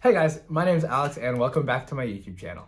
Hey guys, my name is Alex and welcome back to my YouTube channel.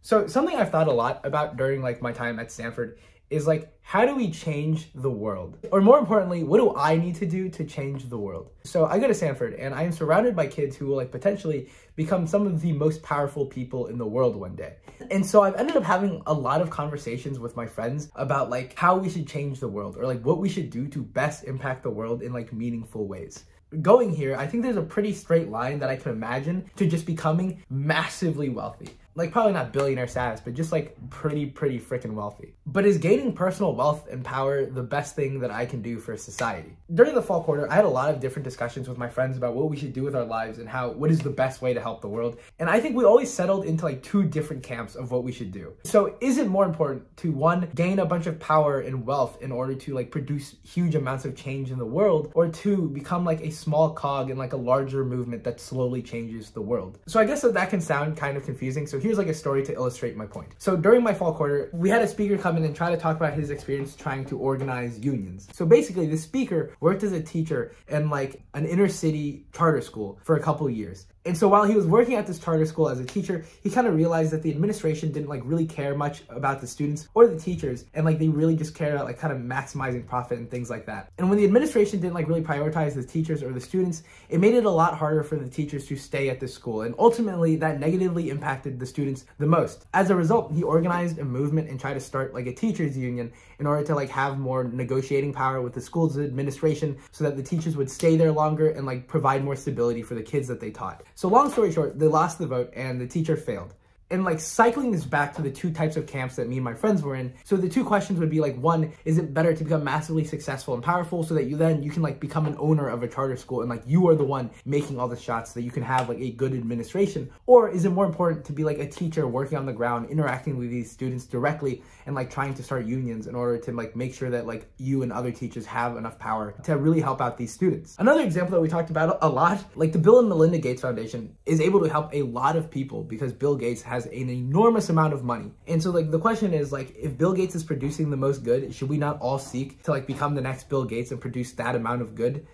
So something I've thought a lot about during my time at Stanford is how do we change the world? Or more importantly, what do I need to do to change the world? So I go to Stanford and I am surrounded by kids who will potentially become some of the most powerful people in the world one day. And so I've ended up having a lot of conversations with my friends about how we should change the world or what we should do to best impact the world in meaningful ways. Going here, I think there's a pretty straight line that I can imagine to just becoming massively wealthy. Probably not billionaire status, but just pretty freaking wealthy. But is gaining personal wealth and power the best thing that I can do for society? During the fall quarter, I had a lot of different discussions with my friends about what we should do with our lives and what is the best way to help the world. And I think we always settled into two different camps of what we should do. So is it more important to, one, gain a bunch of power and wealth in order to produce huge amounts of change in the world, or two, become a small cog in a larger movement that slowly changes the world? So I guess that can sound kind of confusing. So here's a story to illustrate my point. So during my fall quarter, we had a speaker come in and try to talk about his experience trying to organize unions. So basically, the speaker worked as a teacher in an inner city charter school for a couple years. And so while he was working at this charter school as a teacher, he kind of realized that the administration didn't really care much about the students or the teachers, and they really just cared about kind of maximizing profit and things like that. And when the administration didn't really prioritize the teachers or the students, it made it a lot harder for the teachers to stay at the school, and ultimately that negatively impacted the students the most. As a result, he organized a movement and tried to start a teachers union in order to have more negotiating power with the school's administration so that the teachers would stay there longer and provide more stability for the kids that they taught. So long story short, they lost the vote and the teacher failed. And cycling this back to the two types of camps that me and my friends were in. So the two questions would be one, is it better to become massively successful and powerful so that you can become an owner of a charter school and you are the one making all the shots so that you can have a good administration? Or is it more important to be a teacher working on the ground, interacting with these students directly and trying to start unions in order to make sure that you and other teachers have enough power to really help out these students? Another example that we talked about a lot, the Bill and Melinda Gates Foundation is able to help a lot of people because Bill Gates has an enormous amount of money. And so the question is if Bill Gates is producing the most good, should we not all seek to become the next Bill Gates and produce that amount of good?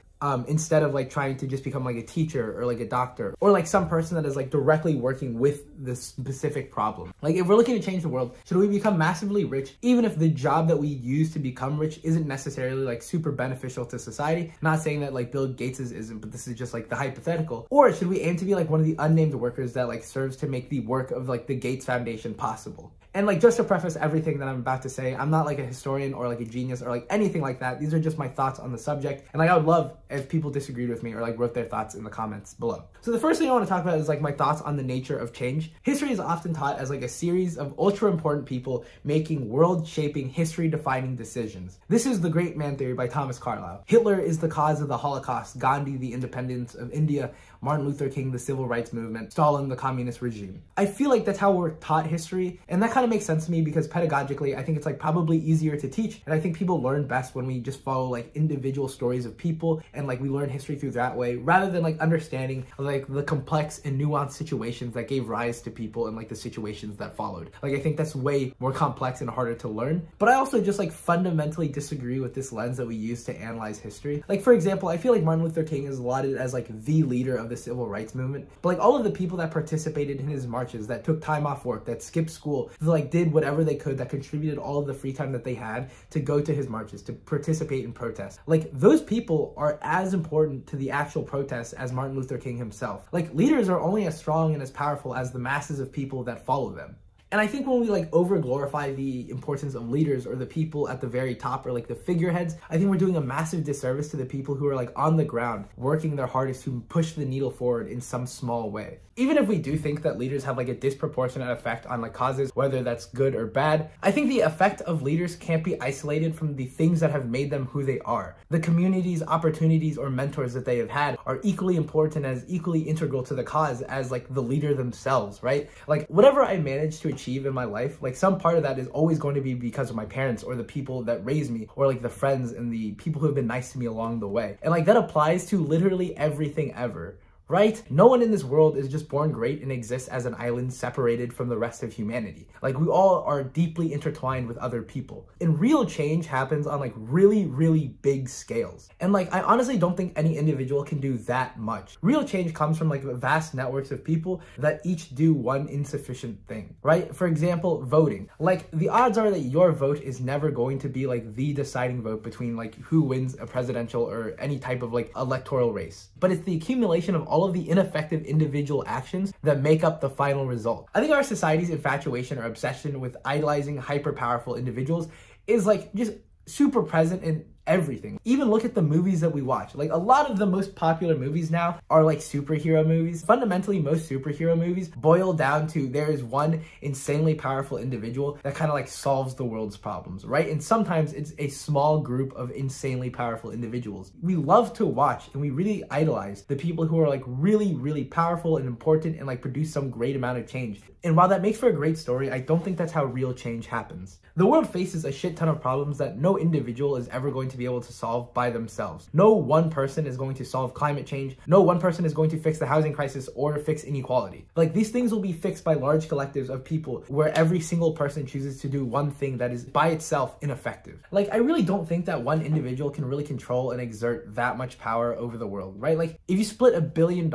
Instead of trying to just become a teacher or a doctor or some person that is directly working with this specific problem. If we're looking to change the world, should we become massively rich even if the job that we use to become rich isn't necessarily super beneficial to society? Not saying that Bill Gates's isn't, but this is just the hypothetical. Or should we aim to be one of the unnamed workers that serves to make the work of the Gates Foundation possible? And just to preface everything that I'm about to say, I'm not a historian or a genius or anything like that. These are just my thoughts on the subject. And I would love if people disagreed with me or wrote their thoughts in the comments below. So the first thing I want to talk about is my thoughts on the nature of change. History is often taught as a series of ultra important people making world-shaping, history-defining decisions. This is the great man theory by Thomas Carlyle. Hitler is the cause of the Holocaust, Gandhi the independence of India, Martin Luther King the civil rights movement, Stalin the communist regime. I feel that's how we're taught history, and that kind of makes sense to me because pedagogically I think it's probably easier to teach, and I think people learn best when we just follow individual stories of people and we learn history through that way rather than understanding the complex and nuanced situations that gave rise to people and the situations that followed. I think that's way more complex and harder to learn. But I also just fundamentally disagree with this lens that we use to analyze history. For example, I feel Martin Luther King is lauded as the leader of the civil rights movement, but all of the people that participated in his marches, that took time off work, that skipped school, that did whatever they could, that contributed all of the free time that they had to go to his marches, to participate in protests. Those people are as important to the actual protests as Martin Luther King himself. Leaders are only as strong and as powerful as the masses of people that follow them. And I think when we over-glorify the importance of leaders or the people at the very top or the figureheads, I think we're doing a massive disservice to the people who are on the ground, working their hardest to push the needle forward in some small way. Even if we do think that leaders have a disproportionate effect on causes, whether that's good or bad, I think the effect of leaders can't be isolated from the things that have made them who they are. The communities, opportunities, or mentors that they have had are equally important, as equally integral to the cause as the leader themselves, right? Whatever I manage to achieve in my life, some part of that is always going to be because of my parents or the people that raised me or the friends and the people who have been nice to me along the way. And that applies to literally everything ever. right? No one in this world is just born great and exists as an island separated from the rest of humanity. Like, we all are deeply intertwined with other people. And real change happens on like really, really big scales. And like, I honestly don't think any individual can do that much. Real change comes from like vast networks of people that each do one insufficient thing, right? For example, voting. Like, the odds are that your vote is never going to be like the deciding vote between like who wins a presidential or any type of like electoral race. But it's the accumulation of all of the ineffective individual actions that make up the final result. I think our society's infatuation or obsession with idolizing hyper-powerful individuals is like just super present in everything. Even look at the movies that we watch. Like, a lot of the most popular movies now are like superhero movies. Fundamentally, most superhero movies boil down to there is one insanely powerful individual that kind of like solves the world's problems, right? And sometimes it's a small group of insanely powerful individuals. We love to watch and we really idolize the people who are like really, really powerful and important and like produce some great amount of change. And while that makes for a great story, I don't think that's how real change happens. The world faces a shit ton of problems that no individual is ever going to be able to solve by themselves. No one person is going to solve climate change. No one person is going to fix the housing crisis or fix inequality. Like, these things will be fixed by large collectives of people where every single person chooses to do one thing that is by itself ineffective. Like, I really don't think that one individual can really control and exert that much power over the world, right? Like, if you split $1 billion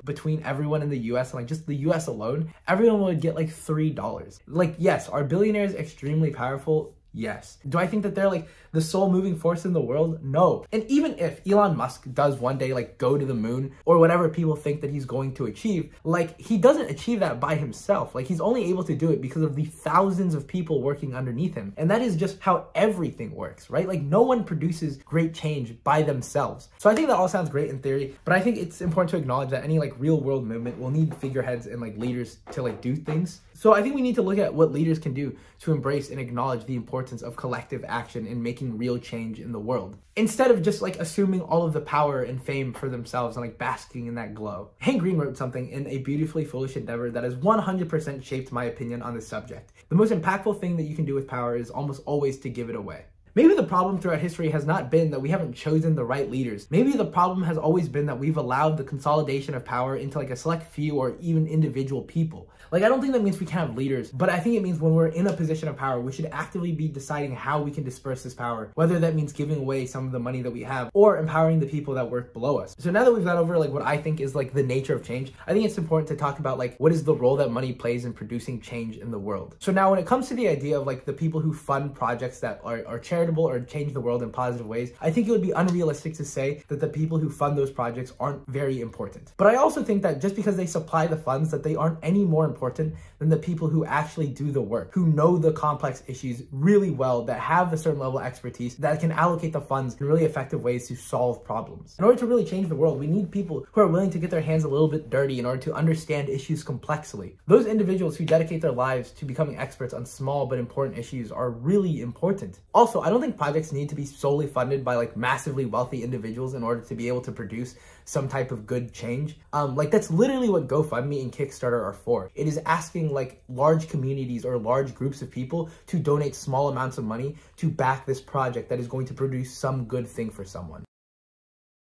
between everyone in the US, and like just the US alone, everyone would get like $3. Like, yes, are billionaires extremely powerful? Yes. Do I think that they're like the sole moving force in the world? No. And even if Elon Musk does one day like go to the moon or whatever people think that he's going to achieve, like, he doesn't achieve that by himself. Like, he's only able to do it because of the thousands of people working underneath him. And that is just how everything works, right? Like, no one produces great change by themselves. So I think that all sounds great in theory, but I think it's important to acknowledge that any like real world movement will need figureheads and like leaders to like do things. So I think we need to look at what leaders can do to embrace and acknowledge the importance of collective action in making real change in the world, instead of just like assuming all of the power and fame for themselves and like basking in that glow. Hank Green wrote something in A Beautifully Foolish Endeavor that has 100% shaped my opinion on this subject. The most impactful thing that you can do with power is almost always to give it away. Maybe the problem throughout history has not been that we haven't chosen the right leaders. Maybe the problem has always been that we've allowed the consolidation of power into like a select few or even individual people. Like, I don't think that means we can't have leaders, but I think it means when we're in a position of power, we should actively be deciding how we can disperse this power, whether that means giving away some of the money that we have or empowering the people that work below us. So now that we've gone over like what I think is like the nature of change, I think it's important to talk about like what is the role that money plays in producing change in the world. So now when it comes to the idea of like the people who fund projects that are charitable or change the world in positive ways, I think it would be unrealistic to say that the people who fund those projects aren't very important. But I also think that just because they supply the funds, that they aren't any more important than the people who actually do the work, who know the complex issues really well, that have a certain level of expertise, that can allocate the funds in really effective ways to solve problems. In order to really change the world, we need people who are willing to get their hands a little bit dirty in order to understand issues complexly. Those individuals who dedicate their lives to becoming experts on small but important issues are really important. Also, I don't think projects need to be solely funded by like massively wealthy individuals in order to be able to produce some type of good change. Like, that's literally what GoFundMe and Kickstarter are for. It is asking like large communities or large groups of people to donate small amounts of money to back this project that is going to produce some good thing for someone.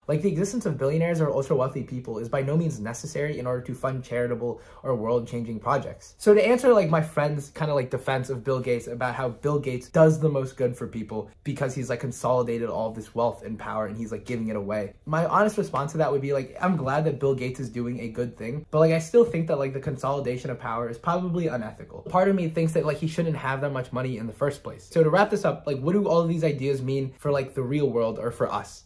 Like, the existence of billionaires or ultra-wealthy people is by no means necessary in order to fund charitable or world-changing projects. So to answer like my friend's kind of like defense of Bill Gates about how Bill Gates does the most good for people because he's like consolidated all of this wealth and power and he's like giving it away, my honest response to that would be like, I'm glad that Bill Gates is doing a good thing, but like I still think that like the consolidation of power is probably unethical. Part of me thinks that like he shouldn't have that much money in the first place. So to wrap this up, like, what do all of these ideas mean for like the real world or for us?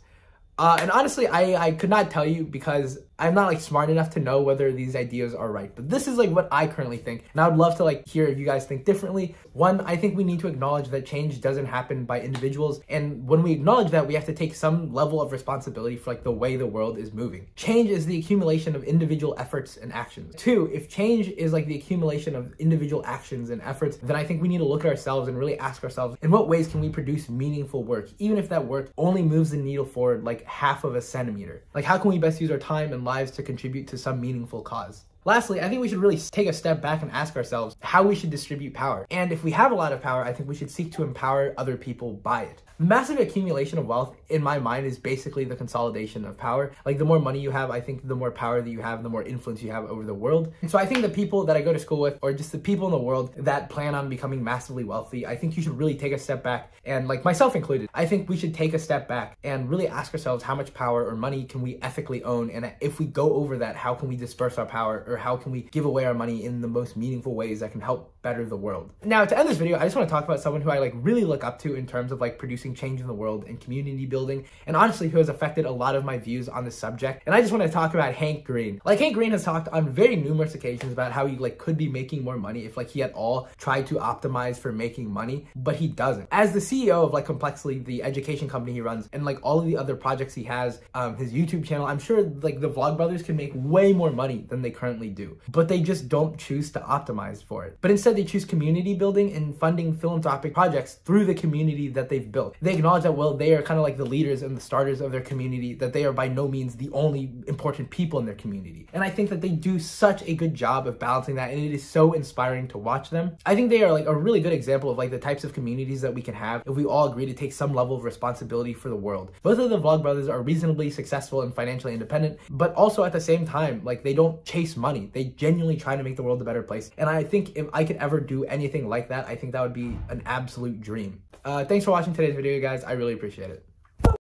And honestly, I could not tell you because I'm not like smart enough to know whether these ideas are right, but this is like what I currently think. And I would love to like hear if you guys think differently. One, I think we need to acknowledge that change doesn't happen by individuals. And when we acknowledge that, we have to take some level of responsibility for like the way the world is moving. Change is the accumulation of individual efforts and actions. Two, if change is like the accumulation of individual actions and efforts, then I think we need to look at ourselves and really ask ourselves, in what ways can we produce meaningful work, even if that work only moves the needle forward like half of a centimeter? Like, how can we best use our time and lives to contribute to some meaningful cause? Lastly, I think we should really take a step back and ask ourselves how we should distribute power. And if we have a lot of power, I think we should seek to empower other people by it. Massive accumulation of wealth, in my mind, is basically the consolidation of power. Like, the more money you have, I think the more power that you have, the more influence you have over the world. And so I think the people that I go to school with, or just the people in the world that plan on becoming massively wealthy, I think you should really take a step back, and like myself included, I think we should take a step back and really ask ourselves how much power or money can we ethically own, and if we go over that, how can we disperse our power, or how can we give away our money in the most meaningful ways that can help better the world. Now, to end this video, I just want to talk about someone who I like really look up to in terms of like producing change in the world and community building, and honestly who has affected a lot of my views on this subject. And I just want to talk about Hank Green. Like, Hank Green has talked on very numerous occasions about how he like could be making more money if like he at all tried to optimize for making money, but he doesn't. As the CEO of like Complexly, the education company he runs, and like all of the other projects he has, his YouTube channel, I'm sure like the Vlogbrothers can make way more money than they currently do, but they just don't choose to optimize for it. But instead they choose community building and funding philanthropic projects through the community that they've built. They acknowledge that, well, they are kind of like the leaders and the starters of their community, that they are by no means the only important people in their community. And I think that they do such a good job of balancing that, and it is so inspiring to watch them. I think they are like a really good example of like the types of communities that we can have if we all agree to take some level of responsibility for the world. Both of the Vlogbrothers are reasonably successful and financially independent, but also at the same time, like, they don't chase money. They genuinely try to make the world a better place. And I think if I could ever do anything like that, I think that would be an absolute dream. Thanks for watching today's video, guys. I really appreciate it.